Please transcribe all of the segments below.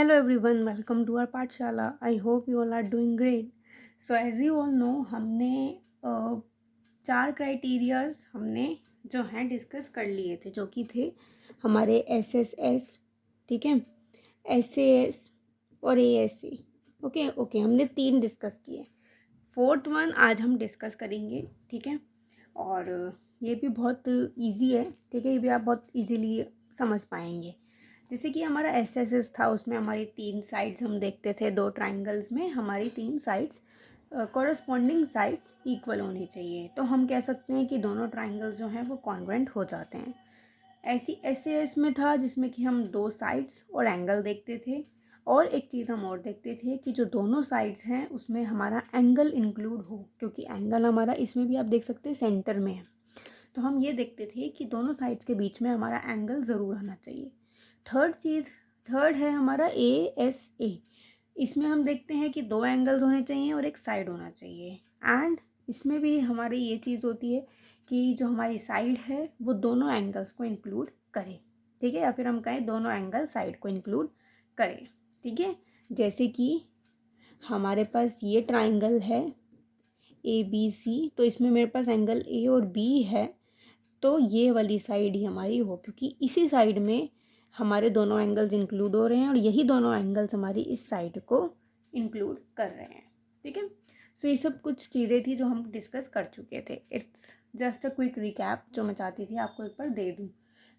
Hello everyone, welcome to our पाठशाला. I hope you all are doing great. So as you all know, हमने चार criterias हमने जो हैं डिस्कस कर लिए थे, जो कि थे हमारे SSS, ठीक है, SAS और ASA. ओके हमने तीन डिस्कस किए. फोर्थ वन आज हम डिस्कस करेंगे, ठीक है. और ये भी बहुत इजी है, ठीक है, ये भी आप बहुत इजीली समझ पाएंगे. जैसे कि हमारा SSS था, उसमें हमारी तीन साइड्स हम देखते थे. दो ट्राइंगल्स में हमारी तीन साइड्स कॉरस्पॉन्डिंग साइड्स इक्वल होनी चाहिए, तो हम कह सकते हैं कि दोनों ट्राइंगल्स जो हैं वो कॉन्ग्रुएंट हो जाते हैं. ऐसी SAS में था जिसमें कि हम दो साइड्स और एंगल देखते थे. और एक चीज़ हम और देखते थे कि जो दोनों साइड्स हैं उसमें हमारा एंगल इंक्लूड हो, क्योंकि एंगल हमारा इसमें भी आप देख सकते हैं सेंटर में है. तो हम ये देखते थे कि दोनों साइड्स के बीच में हमारा एंगल ज़रूर आना चाहिए. थर्ड है हमारा ASA. इसमें हम देखते हैं कि दो एंगल्स होने चाहिए और एक साइड होना चाहिए. एंड इसमें भी हमारी ये चीज़ होती है कि जो हमारी साइड है वो दोनों एंगल्स को इंक्लूड करे, ठीक है, या फिर हम कहें दोनों एंगल साइड को इंक्लूड करें, ठीक है. जैसे कि हमारे पास ये ट्राइंगल है ABC, तो इसमें मेरे पास एंगल A और B है, तो ये वाली साइड ही हमारी हो, क्योंकि इसी साइड में हमारे दोनों एंगल्स इंक्लूड हो रहे हैं और यही दोनों एंगल्स हमारी इस साइड को इंक्लूड कर रहे हैं, ठीक है. सो ये सब कुछ चीज़ें थी जो हम डिस्कस कर चुके थे. It's just a quick recap जो मैं चाहती थी आपको एक बार दे दूँ.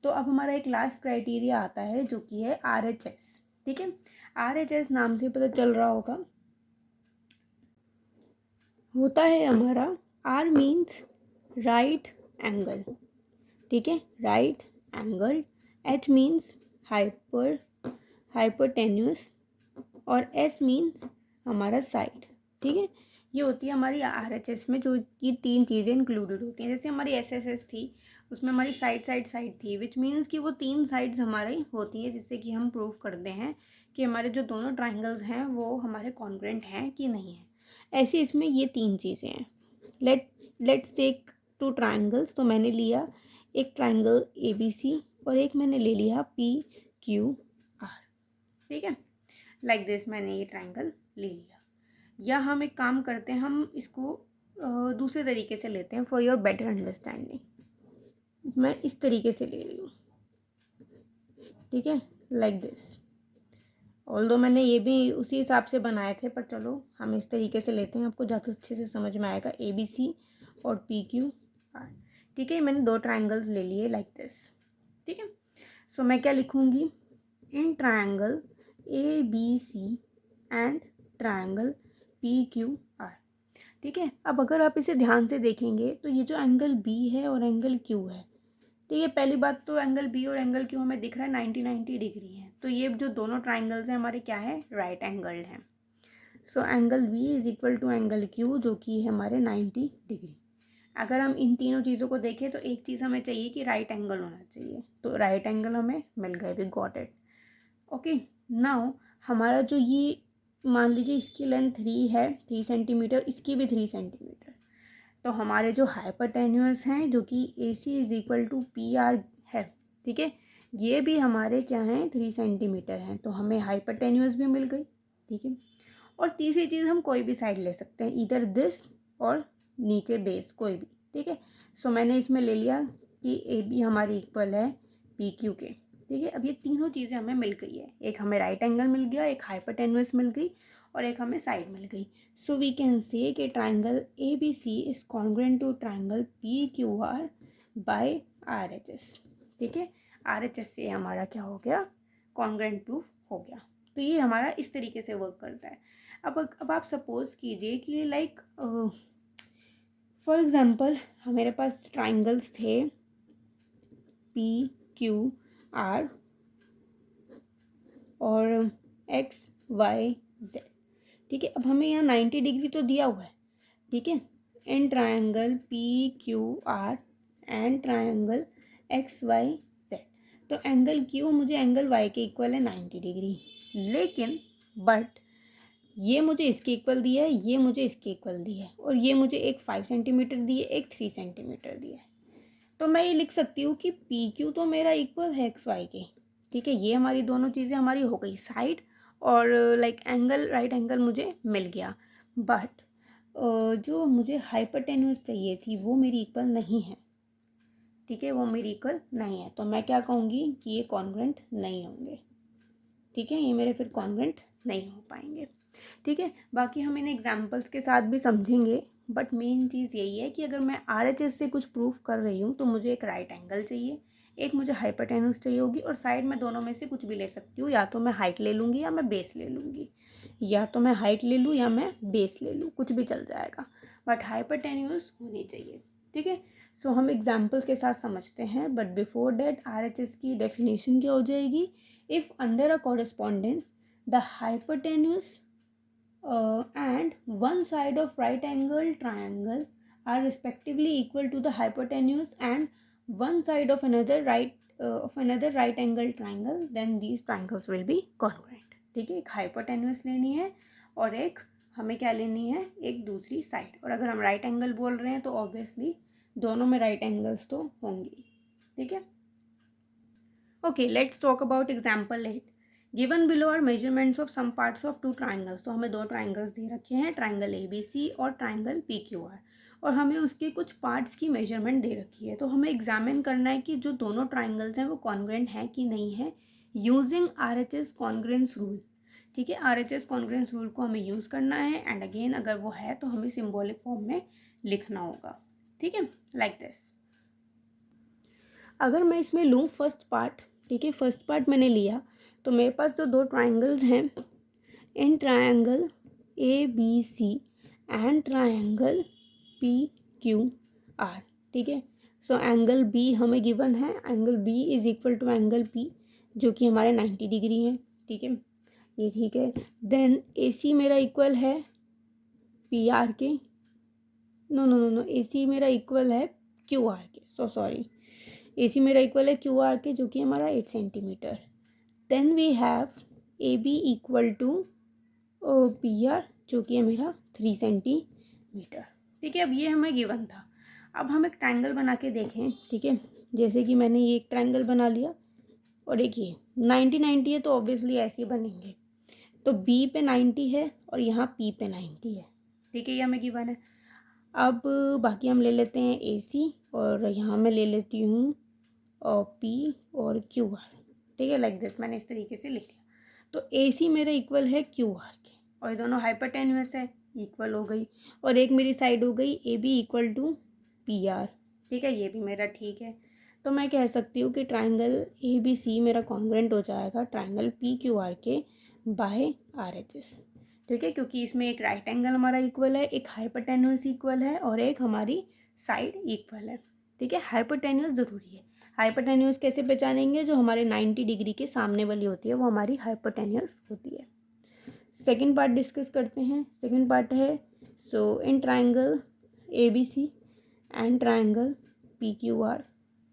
तो अब हमारा एक लास्ट क्राइटेरिया आता है जो कि है RHS, ठीक है. RHS नाम से पता चल रहा होगा, होता है हमारा R मीन्स राइट एंगल, ठीक है, right angle. H means hypotenuse और S मीन्स हमारा साइड, ठीक है. ये होती है हमारी RHS में जो ये तीन चीज़ें इंक्लूडेड होती हैं. जैसे हमारी SSS थी, उसमें हमारी साइड थी, विच मीन्स कि वो तीन साइड्स हमारी होती है, जिससे कि हम प्रूव करते हैं कि हमारे जो दोनों ट्राइंगल्स हैं वो हमारे कॉन्ग्रुएंट हैं कि नहीं है. ऐसे इसमें ये तीन चीज़ें हैं. Let's take two triangles. तो मैंने लिया एक ट्राइंगल ABC और एक मैंने ले लिया PQR, ठीक है. लाइक दिस मैंने ये ट्राइंगल ले लिया. या हम एक काम करते हैं, हम इसको दूसरे तरीके से लेते हैं फॉर योर बेटर अंडरस्टैंडिंग. मैं इस तरीके से ले रही हूँ, ठीक है, लाइक दिस. ऑल्दो मैंने ये भी उसी हिसाब से बनाए थे, पर चलो हम इस तरीके से लेते हैं, आपको ज़्यादा अच्छे से समझ में आएगा. ABC और PQR, ठीक है. मैंने दो ट्राइंगल्स ले लिए लाइक दिस, ठीक है. सो मैं क्या लिखूँगी, इन triangle ABC and triangle PQR, ठीक है. अब अगर आप इसे ध्यान से देखेंगे तो ये जो एंगल B है और एंगल Q है, ठीक है. पहली बात तो एंगल B और एंगल Q हमें दिख रहा है 90 डिग्री है, तो ये जो दोनों ट्राइंगल्स हैं हमारे क्या है, राइट एंगल हैं. So angle B is equal to angle Q जो कि है हमारे 90 डिग्री. अगर हम इन तीनों चीज़ों को देखें तो एक चीज़ हमें चाहिए कि राइट एंगल होना चाहिए, तो राइट एंगल हमें मिल गए, we got it. Okay. Now हमारा जो ये, मान लीजिए इसकी लेंथ 3 है, 3 सेंटीमीटर, इसकी भी 3 सेंटीमीटर. तो हमारे जो हाइपरटेन्यूस हैं जो कि AC is equal to PR है, ठीक है, ये भी हमारे क्या हैं, 3 सेंटीमीटर हैं. तो हमें हाइपरटेन्यूस भी मिल गई, ठीक है. और तीसरी चीज़ हम कोई भी साइड ले सकते हैं, इधर दिस और नीचे बेस कोई भी, ठीक है. सो मैंने इसमें ले लिया कि AB हमारी इक्वल है PQ के, ठीक है. अब ये तीनों चीज़ें हमें मिल गई है, एक हमें राइट एंगल मिल गया, एक हाइपरटेन्यूस मिल गई और एक हमें साइड मिल गई. सो वी कैन से कि triangle ABC is congruent to triangle PQR by RHS, ठीक है. RHS से हमारा क्या हो गया, कॉन्ग्रुएंट प्रूफ हो गया. तो ये हमारा इस तरीके से वर्क करता है. अब आप सपोज कीजिए कि लाइक फॉर एग्जांपल मेरे पास ट्राइंगल्स थे PQR और XYZ, ठीक है. अब हमें यहाँ 90 डिग्री तो दिया हुआ है, ठीक है, in triangle PQR and triangle XYZ. तो एंगल Q मुझे एंगल Y के इक्वल है 90 डिग्री, लेकिन बट ये मुझे इसके इक्वल दिया है, ये मुझे इसके इक्वल दिया है, और ये मुझे एक 5 सेंटीमीटर दिए, एक 3 सेंटीमीटर दिया है. तो मैं ये लिख सकती हूँ कि PQ तो मेरा इक्वल है XY के, ठीक है. ये हमारी दोनों चीज़ें हमारी हो गई, साइड और लाइक एंगल, राइट एंगल मुझे मिल गया। बट जो मुझे हाइपोटेन्यूज चाहिए थी वो मेरी इक्वल नहीं है, ठीक है, वो मेरी इक्वल नहीं है। तो मैं क्या कहूँगी कि ये कॉन्ग्रुएंट नहीं होंगे, ठीक है, ये मेरे फिर कॉन्ग्रुएंट नहीं हो पाएंगे, ठीक है। बाकी हम इन एग्जाम्पल्स के साथ भी समझेंगे, बट मेन चीज़ यही है कि अगर मैं RHS से कुछ प्रूफ कर रही हूँ तो मुझे एक राइट एंगल चाहिए, एक मुझे हाइपोटेन्यूज चाहिए होगी, और साइड में दोनों में से कुछ भी ले सकती हूँ, या तो मैं हाइट ले लूँगी या मैं बेस ले लूँगी, या तो मैं हाइट ले लूँ या मैं बेस ले लूँ, कुछ भी चल जाएगा, बट हाइपोटेन्यूज होनी चाहिए, ठीक है। सो हम एग्जाम्पल्स के साथ समझते हैं, बट बिफोर डैट RHS की डेफिनेशन क्या हो जाएगी? If under a correspondence the hypotenuse and one side of right angle triangle are respectively equal to the hypotenuse and one side of another right angle triangle, then these triangles will be congruent, ठीक है। एक hypotenuse लेनी है और एक हमें क्या लेनी है, एक दूसरी साइड। और अगर हम राइट एंगल बोल रहे हैं तो ऑब्वियसली दोनों में राइट एंगल्स तो होंगे, ठीक है। Okay, let's talk about example 8। Given below are measurements of some parts of two triangles. तो हमें दो ट्राइंगल्स दे रखे हैं, ट्राइंगल ABC और ट्राइंगल PQR, और हमें उसके कुछ पार्ट्स की मेजरमेंट दे रखी है। तो हमें एग्जामिन करना है कि जो दोनों ट्राइंगल्स हैं वो कॉन्ग्रुएंट हैं कि नहीं है, यूजिंग RHS कॉन्ग्रुएंस रूल, ठीक है। RHS कॉन्ग्रुएंस रूल को हमें यूज़ करना है, एंड अगेन अगर वो है तो हमें सिम्बॉलिक फॉर्म में लिखना होगा, ठीक है, लाइक दिस। अगर मैं इसमें लूँ फर्स्ट पार्ट, ठीक है, फर्स्ट पार्ट मैंने लिया, तो मेरे पास जो दो ट्राइंगल्स हैं, in triangle ABC and triangle PQR, ठीक है। सो एंगल B हमें गिवन है, angle B is equal to angle P, जो कि हमारे 90 डिग्री है, ठीक है, ये ठीक है। देन AC मेरा इक्वल है PR के, नो AC मेरा इक्वल है QR के, सॉरी, AC मेरा इक्वल है QR के, जो कि हमारा 8 centimetre. Then we have AB equal to PR, जो कि है मेरा 3 सेंटीमीटर, ठीक है। अब ये हमें गिवन था। अब हम एक ट्रायंगल बना के देखें, ठीक है, जैसे कि मैंने ये एक ट्रायंगल बना लिया और एक ये 90 है, तो ऑब्वियसली ऐसे ही बनेंगे। तो B पे 90 है और यहाँ P पे 90 है, ठीक है, ये हमें गिवन है। अब बाकी हम ले लेते हैं AC, और यहाँ मैं ले लेती हूँ P और QR, ठीक है, लाइक दिस, मैंने इस तरीके से लिख लिया। तो AC मेरा इक्वल है QR के, और ये दोनों हाइपोटेन्यूस है, इक्वल हो गई, और एक मेरी साइड हो गई AB इक्वल टू PR, ठीक है, ये भी मेरा ठीक है। तो मैं कह सकती हूँ कि ट्राइंगल ABC मेरा कॉन्ग्रुएंट हो जाएगा ट्राइंगल PQR के बाय RHS, ठीक है, क्योंकि इसमें एक राइट एंगल हमारा इक्वल है, एक हाइपोटेन्यूस इक्वल है, और एक हमारी साइड इक्वल है, ठीक है। हाइपोटेन्यूस ज़रूरी है। हाइपोटेन्यूस कैसे पहचानेंगे? जो हमारे 90 डिग्री के सामने वाली होती है वो हमारी हाइपोटेन्यूस होती है। सेकंड पार्ट डिस्कस करते हैं। सेकंड पार्ट है, so in triangle ABC and triangle PQR,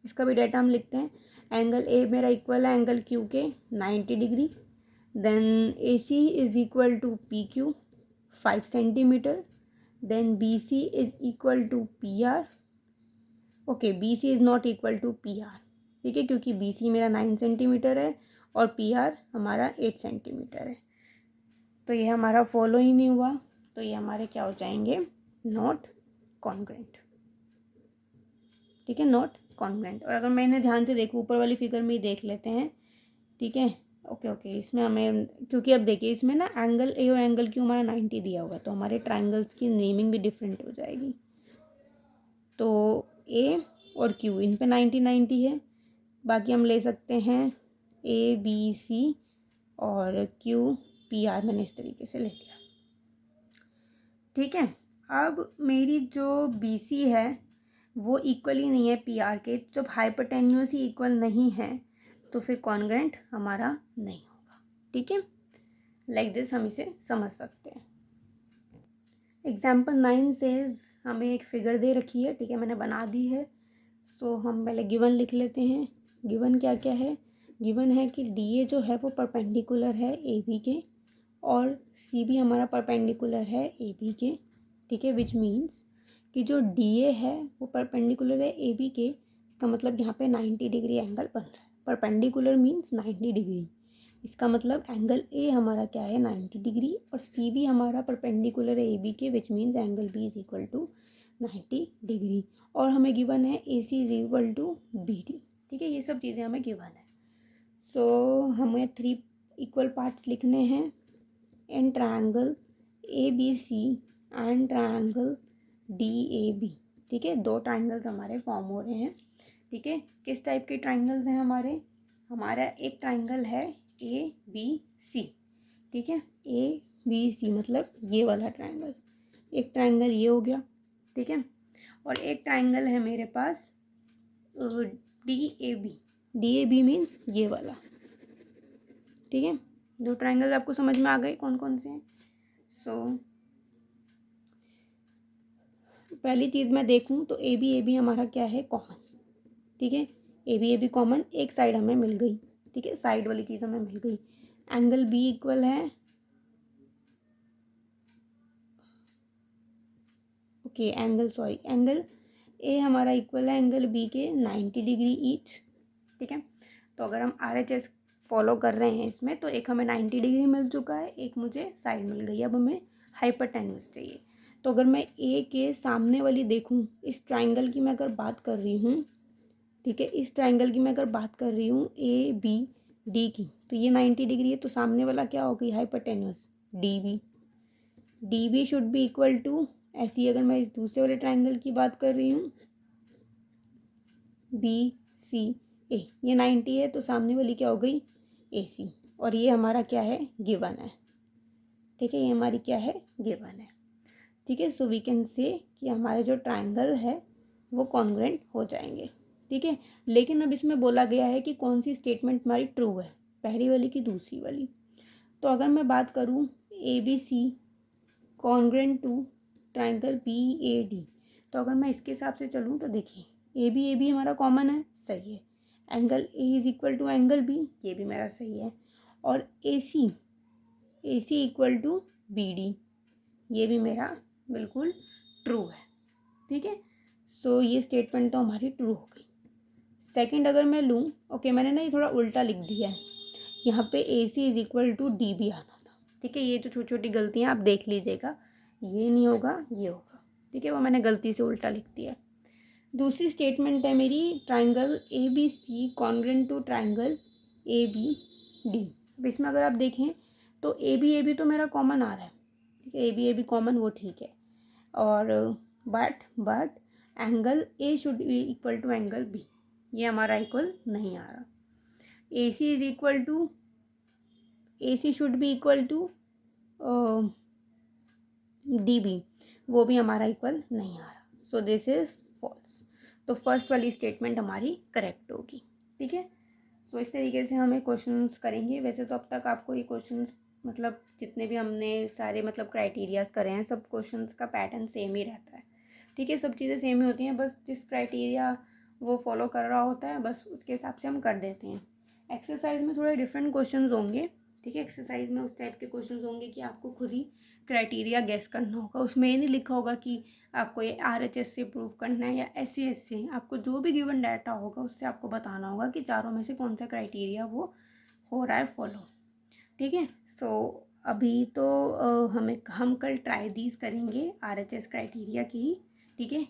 इसका भी डाटा हम लिखते हैं। एंगल A मेरा इक्वल है एंगल Q के 90 degree. Then AC is equal to PQ 5 centimetre. Then BC is equal to PR। Okay, BC is not equal to PR, ठीक है, क्योंकि BC मेरा 9 सेंटीमीटर है और PR हमारा 8 सेंटीमीटर है, तो ये हमारा फॉलो ही नहीं हुआ, तो ये हमारे क्या हो जाएंगे, नॉट कॉन्ग्रुएंट, ठीक है, नॉट कॉन्ग्रुएंट। और अगर मैं इन्हें ध्यान से देखूँ, ऊपर वाली फिगर में ही देख लेते हैं, ठीक है, ओके, इसमें हमें, क्योंकि अब देखिए इसमें ना एंगल A और एंगल Q हमारा 90 दिया हुआ है, तो हमारे ट्राइंगल्स की नेमिंग भी डिफरेंट हो जाएगी। तो A और Q इन पे 90 है, बाकी हम ले सकते हैं ABC और QPR, मैंने इस तरीके से ले लिया, ठीक है। अब मेरी जो BC है वो इक्वल ही नहीं है PR के, जब हाइपोटेन्यूस ही इक्वल नहीं है तो फिर कॉन्ग्रुएंट हमारा नहीं होगा, ठीक है, लाइक दिस हम इसे समझ सकते हैं। एग्जाम्पल 9 सेज, हमें एक फिगर दे रखी है, ठीक है, मैंने बना दी है। सो हम पहले गिवन लिख लेते हैं। गिवन क्या क्या है? गिवन है कि DA जो है वो परपेंडिकुलर है AB के, और CB हमारा परपेंडिकुलर है AB के, ठीक है, विच मीन्स कि जो DA है वो परपेंडिकुलर है AB के, इसका मतलब यहाँ पे 90 डिग्री एंगल बन रहा है। परपेंडिकुलर मीन्स 90 डिग्री, इसका मतलब एंगल ए हमारा क्या है 90 डिग्री और सी भी हमारा परपेंडिकुलर है ए बी के, which means angle B is equal to 90 degree. और हमें गिवन है A C is equal to B D. ठीक है, ये सब चीज़ें हमें गिवन है। सो हमें 3 इक्वल पार्ट्स लिखने हैं in triangle A B C and triangle D A B. ठीक है, 2 ट्रायंगल्स हमारे फॉर्म हो रहे हैं। ठीक है, किस टाइप के ट्रायंगल्स हैं हमारा एक ट्रायंगल है ए बी सी। ठीक है, ए बी सी मतलब ये वाला ट्रायंगल, एक ट्रायंगल ये हो गया। ठीक है, और एक ट्रायंगल है मेरे पास D A B. D A B means ये वाला। ठीक है, 2 ट्रायंगल्स आपको समझ में आ गए कौन कौन से हैं। सो पहली चीज़ मैं देखूं तो ए बी हमारा क्या है कॉमन। ठीक है, ए बी कॉमन, एक साइड हमें मिल गई। ठीक है, साइड वाली चीज़ हमें मिल गई। एंगल बी इक्वल है, ओके एंगल ए हमारा इक्वल है एंगल बी के 90 डिग्री ईच। ठीक है, तो अगर हम RHS फॉलो कर रहे हैं इसमें तो एक हमें 90 डिग्री मिल चुका है, एक मुझे साइड मिल गई। अब हमें हाइपोटेन्यूज चाहिए। तो अगर मैं ए के सामने वाली देखूं, इस ट्राइंगल की मैं अगर बात कर रही हूँ, ठीक है, इस ट्राइंगल की मैं अगर बात कर रही हूँ ए बी डी की, तो ये 90 डिग्री है, तो सामने वाला क्या हो गई hypotenuse D B should be equal to, ऐसी अगर मैं इस दूसरे वाले ट्राइंगल की बात कर रही हूँ बी सी ए, ये 90 है तो सामने वाली क्या हो गई ए सी, और ये हमारा क्या है गिवन है। ठीक है, ये हमारी क्या है गिवन है। ठीक है, सो वी कैन से कि हमारे जो ट्राइंगल है वो कॉन्ग्रुएंट हो जाएंगे। ठीक है, लेकिन अब इसमें बोला गया है कि कौन सी स्टेटमेंट हमारी ट्रू है, पहली वाली की दूसरी वाली। तो अगर मैं बात करूँ A B C congruent to triangle B A D, तो अगर मैं इसके हिसाब से चलूँ तो देखिए ए बी हमारा कॉमन है, सही है। Angle A is equal to angle B, ये भी मेरा सही है। और A C equal to B D, ये भी मेरा बिल्कुल ट्रू है। ठीक है, सो ये स्टेटमेंट तो हमारी ट्रू हो गई। सेकंड अगर मैं लूँ, ओके मैंने ना ये थोड़ा उल्टा लिख दिया है, यहाँ पे A C is equal to D B आना था। ठीक है, ये जो छोटी छोटी गलतियाँ आप देख लीजिएगा, ये नहीं होगा ये होगा। ठीक है, वो मैंने गलती से उल्टा लिख दिया। दूसरी स्टेटमेंट है मेरी triangle A B C congruent to triangle A B D. अब इसमें अगर आप देखें तो ए बी तो मेरा कॉमन आ रहा है। ठीक है, ए बी कॉमन, वो ठीक है। और but angle A should be equal to angle B, ये हमारा इक्वल नहीं आ रहा। A C is equal to, A C should be equal to D B, वो भी हमारा इक्वल नहीं आ रहा। So this is false. तो फर्स्ट वाली स्टेटमेंट हमारी करेक्ट होगी। ठीक है, सो इस तरीके से हमें क्वेश्चंस करेंगे। वैसे तो अब तक आपको ये क्वेश्चंस मतलब जितने भी हमने सारे मतलब क्राइटेरियाज करे हैं, सब क्वेश्चंस का पैटर्न सेम ही रहता है। ठीक है, सब चीज़ें सेम ही होती हैं, बस जिस क्राइटेरिया वो फॉलो कर रहा होता है बस उसके हिसाब से हम कर देते हैं। एक्सरसाइज में थोड़े डिफरेंट क्वेश्चंस होंगे। ठीक है, एक्सरसाइज में उस टाइप के क्वेश्चंस होंगे कि आपको खुद ही क्राइटेरिया गेस करना होगा। उसमें ये नहीं लिखा होगा कि आपको ये RHS से प्रूव करना है या SES से, आपको जो भी गिवन डाटा होगा उससे आपको बताना होगा कि चारों में से कौन सा क्राइटेरिया वो हो रहा है फॉलो। ठीक है, सो अभी तो हम कल ट्राई दीज करेंगे RHS क्राइटेरिया की। ठीक है,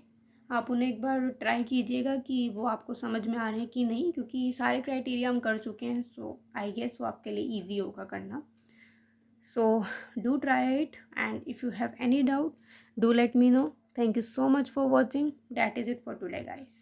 आप उन्हें एक बार ट्राई कीजिएगा कि वो आपको समझ में आ रहे हैं कि नहीं, क्योंकि सारे क्राइटेरिया हम कर चुके हैं। सो आई गेस वो आपके लिए ईजी होगा करना। So do try it, and if you have any doubt, do let me know. Thank you so much for watching. That is it for today, guys.